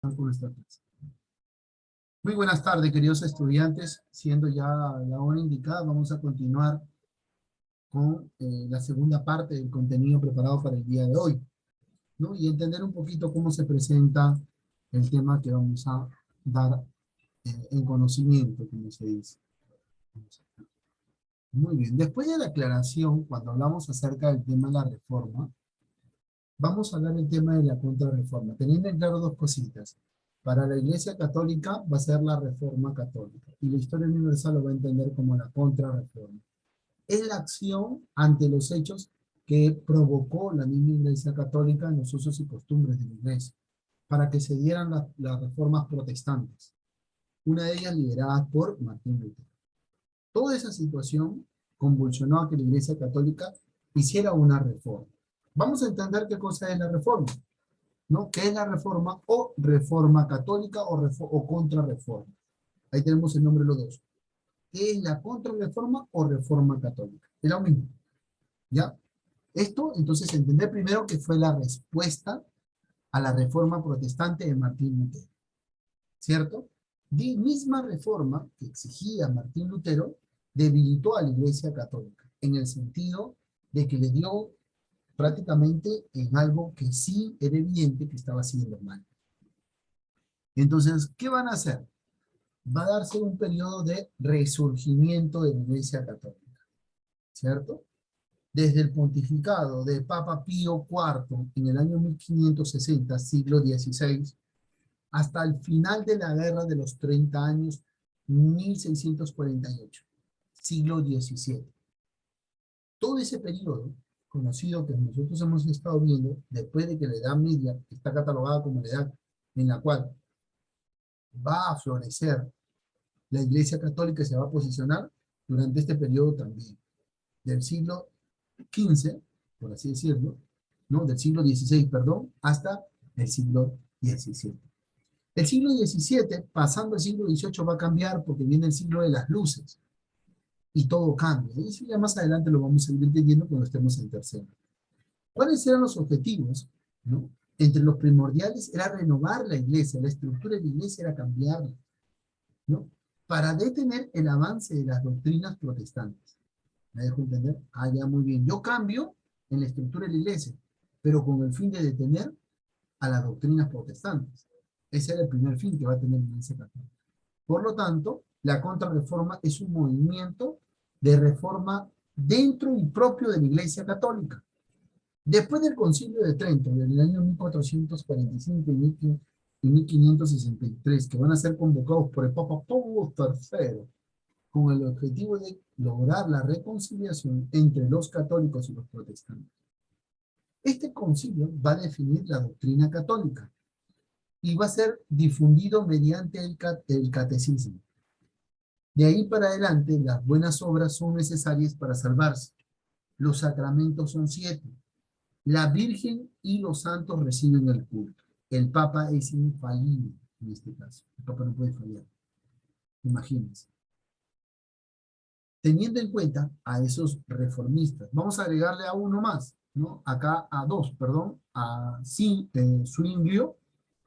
Con esta clase. Muy buenas tardes, queridos estudiantes. Siendo ya la hora indicada, vamos a continuar con la segunda parte del contenido preparado para el día de hoy, ¿no? Y entender un poquito cómo se presenta el tema que vamos a dar en conocimiento, como se dice. Muy bien. Después de la aclaración, cuando hablamos acerca del tema de la reforma, vamos a hablar del tema de la contrarreforma, teniendo en claro dos cositas. Para la Iglesia Católica va a ser la Reforma Católica y la historia universal lo va a entender como la contrarreforma. Es la acción ante los hechos que provocó la misma Iglesia Católica en los usos y costumbres de la Iglesia, para que se dieran las reformas protestantes, una de ellas liderada por Martín Lutero. Toda esa situación convulsionó a que la Iglesia Católica hiciera una reforma. Vamos a entender qué cosa es la reforma, ¿no? ¿Qué es la reforma o reforma católica o contrarreforma? Ahí tenemos el nombre de los dos. ¿Qué es la contrarreforma o reforma católica? Es lo mismo, ¿ya? Esto, entonces, entender primero que fue la respuesta a la reforma protestante de Martín Lutero, ¿cierto? La misma reforma que exigía Martín Lutero debilitó a la Iglesia Católica, en el sentido de que le dio prácticamente en algo que sí era evidente que estaba haciendo mal. Entonces, ¿qué van a hacer? Va a darse un periodo de resurgimiento de la Iglesia Católica, ¿cierto? Desde el pontificado de Papa Pío IV en el año 1560, siglo XVI, hasta el final de la Guerra de los 30 años, 1648, siglo XVII. Todo ese periodo, conocido que nosotros hemos estado viendo, después de que la Edad Media está catalogada como la edad en la cual va a florecer la Iglesia Católica, se va a posicionar durante este periodo también, del siglo XV, por así decirlo, ¿no? Del siglo XVI, perdón, hasta el siglo XVII. El siglo XVII, pasando el siglo XVIII, va a cambiar porque viene el siglo de las luces y todo cambia. Y eso ya más adelante lo vamos a ir entendiendo cuando estemos en tercero. ¿Cuáles eran los objetivos? ¿No? Entre los primordiales era renovar la iglesia, la estructura de la iglesia era cambiarla, ¿no? Para detener el avance de las doctrinas protestantes. ¿Me dejo entender? Ah, ya, muy bien. Yo cambio en la estructura de la iglesia, pero con el fin de detener a las doctrinas protestantes. Ese era el primer fin que va a tener la Iglesia Católica. Por lo tanto, la contrarreforma es un movimiento de reforma dentro y propio de la Iglesia Católica. Después del Concilio de Trento, del año 1445 y 1563, que van a ser convocados por el Papa Paulo III, con el objetivo de lograr la reconciliación entre los católicos y los protestantes. Este concilio va a definir la doctrina católica y va a ser difundido mediante el catecismo. De ahí para adelante, las buenas obras son necesarias para salvarse. Los sacramentos son 7. La Virgen y los santos reciben el culto. El Papa es infalible en este caso. El Papa no puede fallar. Imagínense. Teniendo en cuenta a esos reformistas, vamos a agregarle a uno más, ¿no? Acá a dos, perdón, a Zwinglio,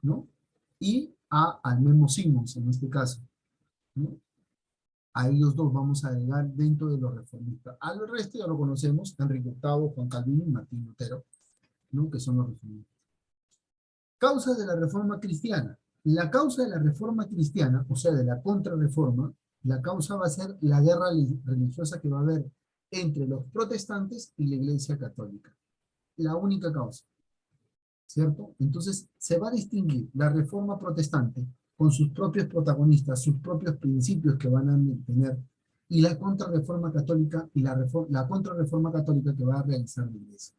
¿no? Y al mismo Simons en este caso, ¿no? A ellos dos vamos a agregar dentro de los reformistas. Al resto ya lo conocemos, Enrique VIII, Juan Calvino y Martín Lutero, ¿no? Que son los reformistas. Causas de la reforma cristiana. La causa de la reforma cristiana, o sea, de la contrarreforma, la causa va a ser la guerra religiosa que va a haber entre los protestantes y la Iglesia Católica. La única causa, ¿cierto? Entonces, se va a distinguir la reforma protestante con sus propios protagonistas, sus propios principios que van a tener, y la contrarreforma católica y la contrarreforma católica que va a realizar la Iglesia.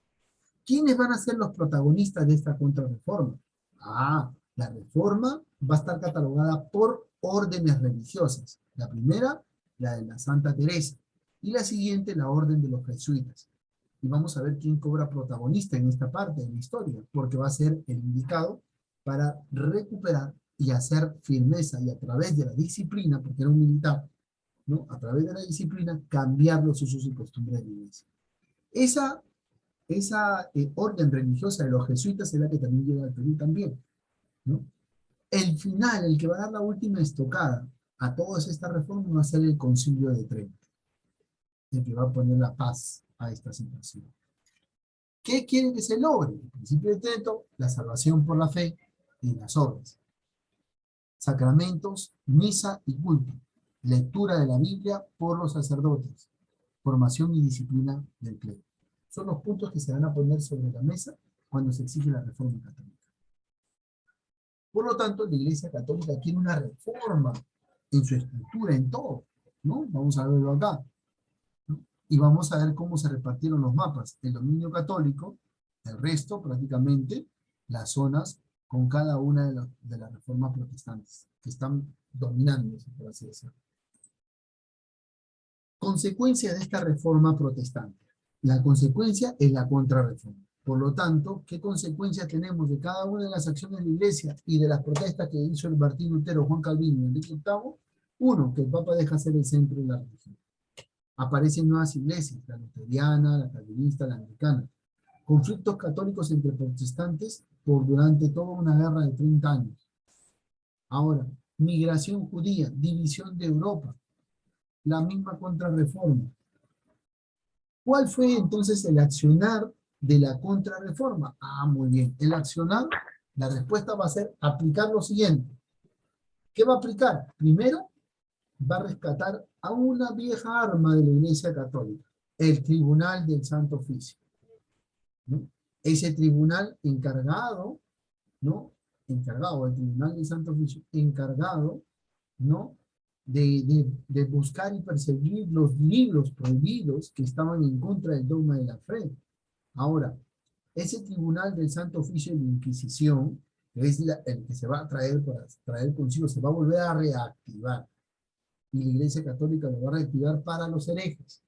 ¿Quiénes van a ser los protagonistas de esta contrarreforma? La reforma va a estar catalogada por órdenes religiosas. La primera, la de la Santa Teresa, y la siguiente, la orden de los jesuitas. Y vamos a ver quién cobra protagonista en esta parte de la historia, porque va a ser el indicado para recuperar y hacer firmeza y a través de la disciplina, porque era un militar, ¿no? A través de la disciplina, cambiar los usos y costumbres de la iglesia. Esa orden religiosa de los jesuitas es la que también llega al Perú también, ¿no? El final, el que va a dar la última estocada a todas estas reformas va a ser el Concilio de Trento, el que va a poner la paz a esta situación. ¿Qué quieren que se logre? El principio de Trento, la salvación por la fe y las obras. Sacramentos, misa y culto. Lectura de la Biblia por los sacerdotes. Formación y disciplina del clero. Son los puntos que se van a poner sobre la mesa cuando se exige la reforma católica. Por lo tanto, la Iglesia Católica quiere una reforma en su estructura, en todo, ¿no? Vamos a verlo acá, ¿no? Y vamos a ver cómo se repartieron los mapas. El dominio católico, el resto prácticamente, las zonas con cada una de las reformas protestantes que están dominando, por así decirlo. Consecuencia de esta reforma protestante. La consecuencia es la contrarreforma. Por lo tanto, ¿qué consecuencias tenemos de cada una de las acciones de la Iglesia y de las protestas que hizo el Martín Lutero, Juan Calvino y Enrique VIII? Uno, que el Papa deja ser el centro de la religión. Aparecen nuevas iglesias, la luterana, la calvinista, la anglicana. Conflictos católicos entre protestantes por durante toda una guerra de 30 años. Ahora, migración judía, división de Europa, la misma contrarreforma. ¿Cuál fue entonces el accionar de la contrarreforma? Ah, muy bien. El accionar, la respuesta va a ser aplicar lo siguiente. ¿Qué va a aplicar? Primero, va a rescatar a una vieja arma de la Iglesia Católica, el Tribunal del Santo Oficio, ¿no? Ese tribunal encargado, ¿no? Encargado, el Tribunal del Santo Oficio, encargado, ¿no? De buscar y perseguir los libros prohibidos que estaban en contra del dogma de la fe. Ahora, ese tribunal del Santo Oficio de la Inquisición, que es el que se va a traer para traer consigo, se va a volver a reactivar. Y la Iglesia Católica lo va a reactivar para los herejes.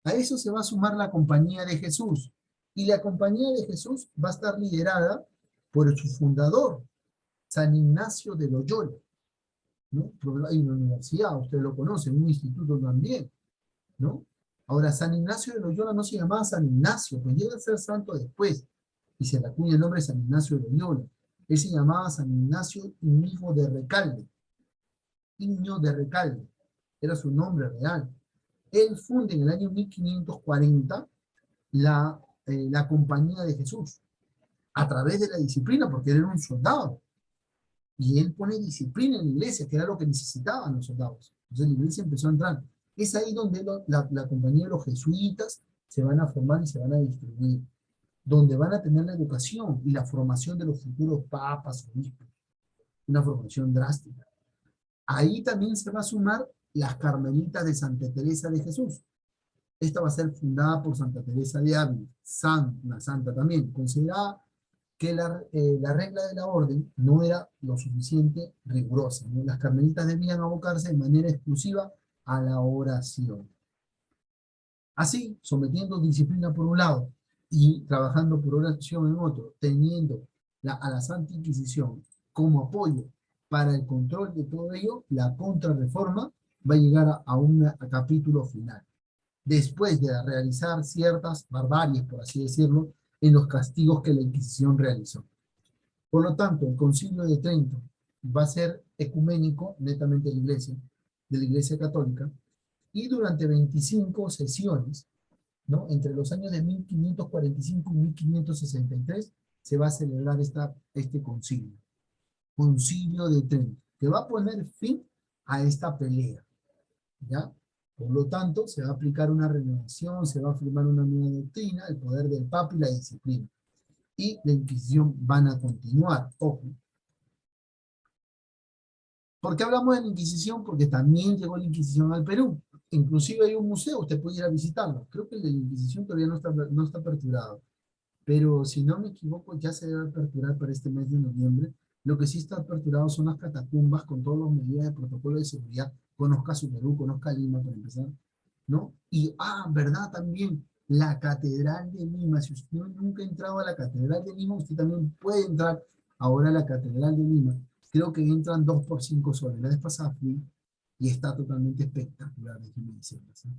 A eso se va a sumar la Compañía de Jesús. Y la Compañía de Jesús va a estar liderada por su fundador, San Ignacio de Loyola, ¿no? Hay una universidad, ustedes lo conocen, un instituto también, ¿no? Ahora, San Ignacio de Loyola no se llamaba San Ignacio, pues llega a ser santo después, y se le acuña el nombre de San Ignacio de Loyola. Él se llamaba San Ignacio Íñigo de Recalde. Íñigo de Recalde, era su nombre real. Él funda en el año 1540 la Compañía de Jesús, a través de la disciplina, porque él era un soldado. Y él pone disciplina en la iglesia, que era lo que necesitaban los soldados. Entonces la iglesia empezó a entrar. Es ahí donde la compañía de los jesuitas se van a formar y se van a distribuir, donde van a tener la educación y la formación de los futuros papas, obispos, una formación drástica. Ahí también se va a sumar las Carmelitas de Santa Teresa de Jesús. Esta va a ser fundada por Santa Teresa de Ávila, una santa también, considerada que la regla de la orden no era lo suficiente rigurosa, ¿no? Las carmelitas debían abocarse de manera exclusiva a la oración. Así, sometiendo disciplina por un lado y trabajando por oración en otro, teniendo a la Santa Inquisición como apoyo para el control de todo ello, la contrarreforma va a llegar a un capítulo final. Después de realizar ciertas barbaries, por así decirlo, en los castigos que la Inquisición realizó. Por lo tanto, el Concilio de Trento va a ser ecuménico, netamente de la Iglesia Católica, y durante 25 sesiones, ¿no? Entre los años de 1545 y 1563, se va a celebrar este concilio, Concilio de Trento, que va a poner fin a esta pelea, ¿ya? Por lo tanto, se va a aplicar una renovación, se va a afirmar una nueva doctrina, el poder del Papa y la disciplina. Y la Inquisición van a continuar, ojo. ¿Por qué hablamos de la Inquisición? Porque también llegó la Inquisición al Perú. Inclusive hay un museo, usted puede ir a visitarlo. Creo que el de la Inquisición todavía no está aperturado. Pero si no me equivoco, ya se debe aperturar para este mes de noviembre. Lo que sí está aperturado son las catacumbas con todas las medidas de protocolo de seguridad. Conozca su Perú, conozca Lima para empezar, ¿no? Y, verdad también, la Catedral de Lima. Si usted nunca ha entrado a la Catedral de Lima, usted también puede entrar ahora a la Catedral de Lima. Creo que entran 2 por 5 soles. La vez pasada fui y está totalmente espectacular, déjeme decirles, ¿sí?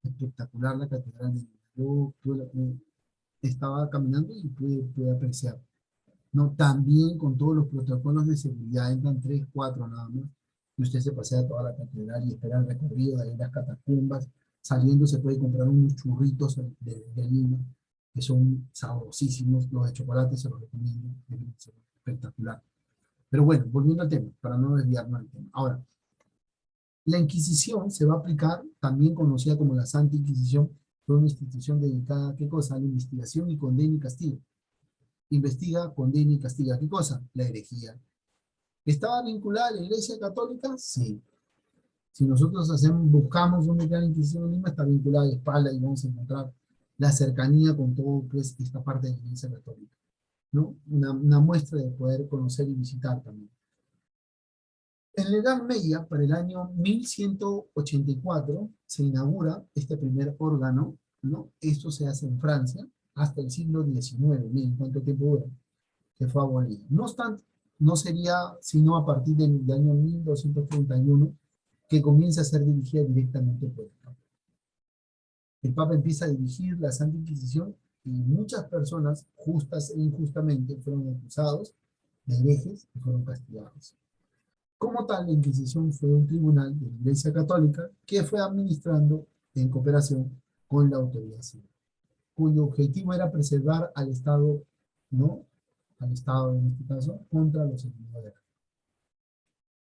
Espectacular la Catedral de Lima. Yo estaba caminando y pude apreciar. ¿no? También con todos los protocolos de seguridad, entran 3, 4 nada más, y usted se pasea toda la catedral y espera el recorrido de ahí las catacumbas, saliendo se puede comprar unos churritos de Lima, que son sabrosísimos, los de chocolate se los recomiendo, deben ser espectacular. Pero bueno, volviendo al tema, para no desviarnos del tema. Ahora, la Inquisición se va a aplicar, también conocida como la Santa Inquisición, fue una institución dedicada a qué cosa, a la investigación y condena y castigo. Investiga, condena y castiga. ¿Qué cosa? La herejía. ¿Estaba vinculada a la Iglesia Católica? Sí. Si nosotros buscamos dónde está la Inquisición en Lima, está vinculada a la espalda y vamos a encontrar la cercanía con todo pues, esta parte de la Iglesia Católica, ¿no? Una muestra de poder conocer y visitar también. En la Edad Media, para el año 1184, se inaugura este primer órgano, ¿no? Esto se hace en Francia hasta el siglo XIX. Miren cuánto tiempo dura, que fue abolido. No obstante, no sería sino a partir del año 1231 que comienza a ser dirigida directamente por el Papa. El Papa empieza a dirigir la Santa Inquisición y muchas personas, justas e injustamente, fueron acusados de herejes y fueron castigados. Como tal, la Inquisición fue un tribunal de la Iglesia Católica que fue administrando en cooperación con la autoridad civil, cuyo objetivo era preservar al Estado, ¿no? Al Estado en este caso, contra los enemigos de la.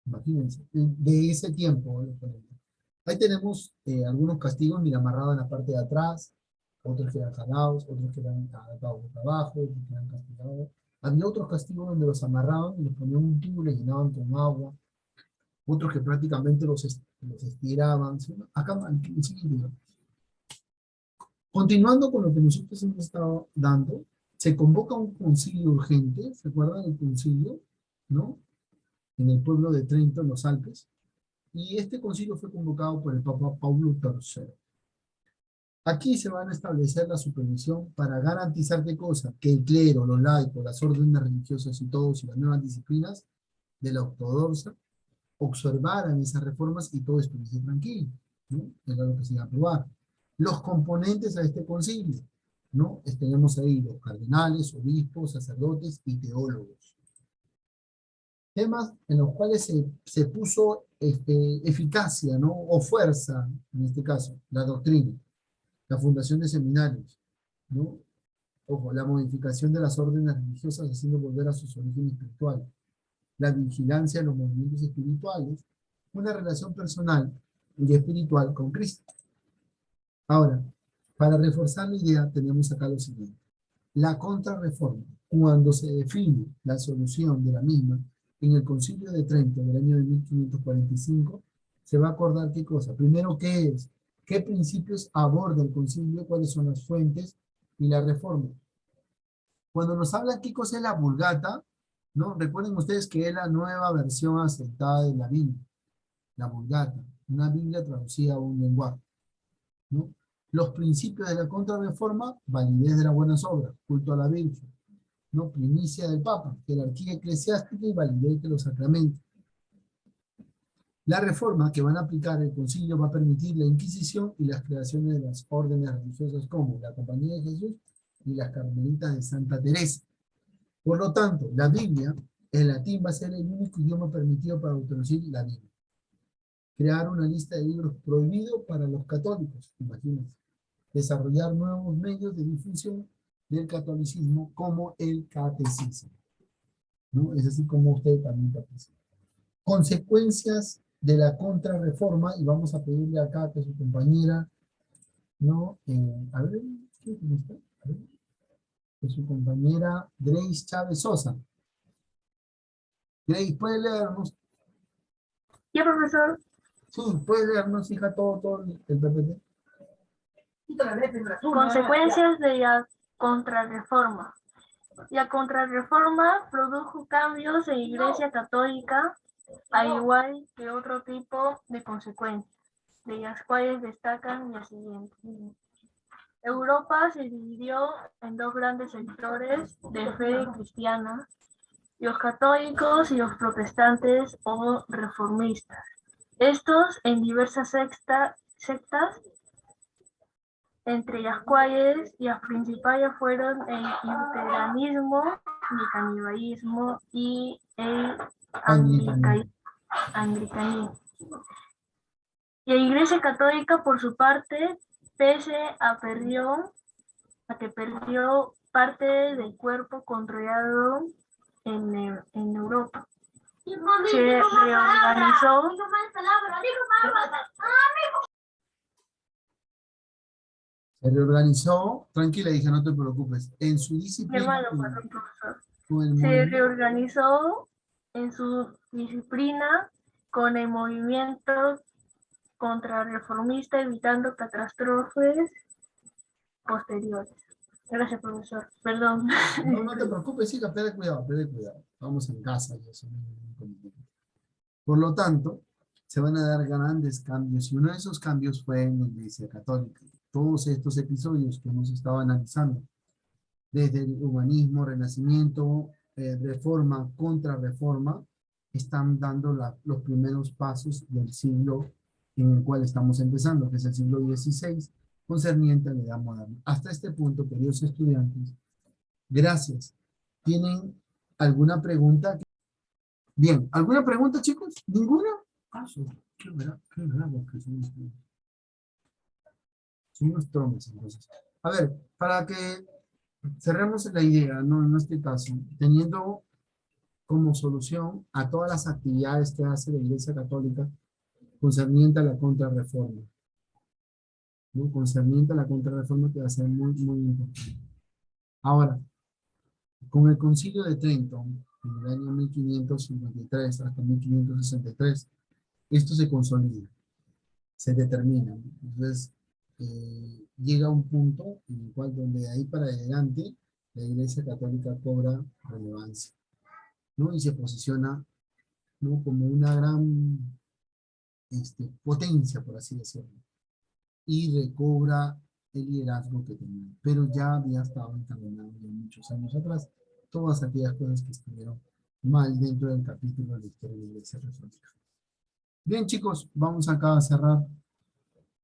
Imagínense, de ese tiempo. Ahí tenemos algunos castigos, mira, amarrados en la parte de atrás, otros que eran jalados, otros que eran atados boca abajo, otros que eran castigados. Había otros castigos donde los amarraban y les ponían un tubo, les llenaban con agua, otros que prácticamente los estiraban. ¿Sí? Acá, el siguiente. Continuando con lo que nosotros hemos estado dando, se convoca un concilio urgente, ¿se acuerdan del concilio? ¿No? En el pueblo de Trento, en los Alpes, y este concilio fue convocado por el Papa Paulo III. Aquí se van a establecer la supervisión para garantizar qué cosa, que el clero, los laicos, las órdenes religiosas y todos, y las nuevas disciplinas de la ortodoxa, observaran esas reformas y todo estuviese tranquilo, ¿no? Era lo que se iba a aprobar. Los componentes a este concilio, ¿no? Tenemos ahí los cardenales, obispos, sacerdotes y teólogos. Temas en los cuales se puso eficacia, ¿no? O fuerza, en este caso, la doctrina, la fundación de seminarios, ¿no? Ojo, la modificación de las órdenes religiosas haciendo volver a sus orígenes espirituales, la vigilancia de los movimientos espirituales, una relación personal y espiritual con Cristo. Ahora, para reforzar la idea, tenemos acá lo siguiente. La contrarreforma, cuando se define la solución de la misma en el Concilio de Trento del año de 1545, se va a acordar qué cosa. Primero, ¿qué es? ¿Qué principios aborda el concilio? ¿Cuáles son las fuentes? Y la reforma. Cuando nos habla qué cosa es la Vulgata, ¿no? Recuerden ustedes que es la nueva versión aceptada de la Biblia, la Vulgata, una Biblia traducida a un lenguaje, ¿no? Los principios de la contrarreforma, validez de las buenas obras, culto a la Virgen, ¿no? Primicia del Papa, jerarquía eclesiástica y validez de los sacramentos. La reforma que van a aplicar el concilio va a permitir la Inquisición y las creaciones de las órdenes religiosas como la Compañía de Jesús y las Carmelitas de Santa Teresa. Por lo tanto, la Biblia, el latín va a ser el único idioma permitido para traducir la Biblia. Crear una lista de libros prohibidos para los católicos, imagínense. Desarrollar nuevos medios de difusión del catolicismo como el catecismo, ¿no? Es así como usted también participa. Consecuencias de la contrarreforma, y vamos a pedirle acá que su compañera, ¿no? A ver, ¿quién está? A ver, que su compañera Grace Chávez Sosa. Grace, ¿puede leernos? ¿Ya, profesor? Sí, puede leernos, hija, todo el PPT. Consecuencias de la contrarreforma. La contrarreforma produjo cambios en la Iglesia Católica, al igual que otro tipo de consecuencias, de las cuales destacan las siguientes. Europa se dividió en dos grandes sectores de fe cristiana, los católicos y los protestantes o reformistas. Estos en diversas sectas, entre las cuales las principales fueron el luteranismo, canibalismo y el Anglicanismo. anglicanismo. Y la Iglesia Católica, por su parte, pese a que perdió parte del cuerpo controlado en Europa, se reorganizó. Se reorganizó, tranquila, dije, no te preocupes, en su Mi disciplina, hermano, perdón, profesor. con el Se movimiento. reorganizó en su disciplina con el movimiento contrarreformista, evitando catástrofes posteriores. Gracias, profesor. Perdón. No, no te preocupes, chica, ten cuidado, ten cuidado. Vamos en casa y eso. Por lo tanto, se van a dar grandes cambios y uno de esos cambios fue en la Iglesia Católica. Todos estos episodios que hemos estado analizando, desde el humanismo, renacimiento, reforma, contrarreforma, están dando los primeros pasos del siglo en el cual estamos empezando, que es el siglo XVI, concerniente a la edad moderna. Hasta este punto, queridos estudiantes, gracias. ¿Tienen alguna pregunta? Bien, ¿alguna pregunta, chicos? ¿Ninguna? Ah, sí. Qué bravos que son ustedes. Son unos tromes, entonces. A ver, para que cerremos la idea, ¿no? En este caso, teniendo como solución a todas las actividades que hace la Iglesia Católica concerniente a la contrarreforma, ¿no? Concerniente a la contrarreforma que va a ser muy, muy importante. Ahora, con el Concilio de Trento, en el año 1553 hasta 1563, esto se consolida, se determina. Entonces, llega un punto en el cual donde de ahí para adelante la Iglesia Católica cobra relevancia, ¿no? Y se posiciona, ¿no? Como una gran potencia, por así decirlo, y recobra el liderazgo que tenía, pero ya había estado encaminado ya muchos años atrás todas aquellas cosas que estuvieron mal dentro del capítulo de la historia de la Iglesia Católica. Bien, chicos, vamos acá a cerrar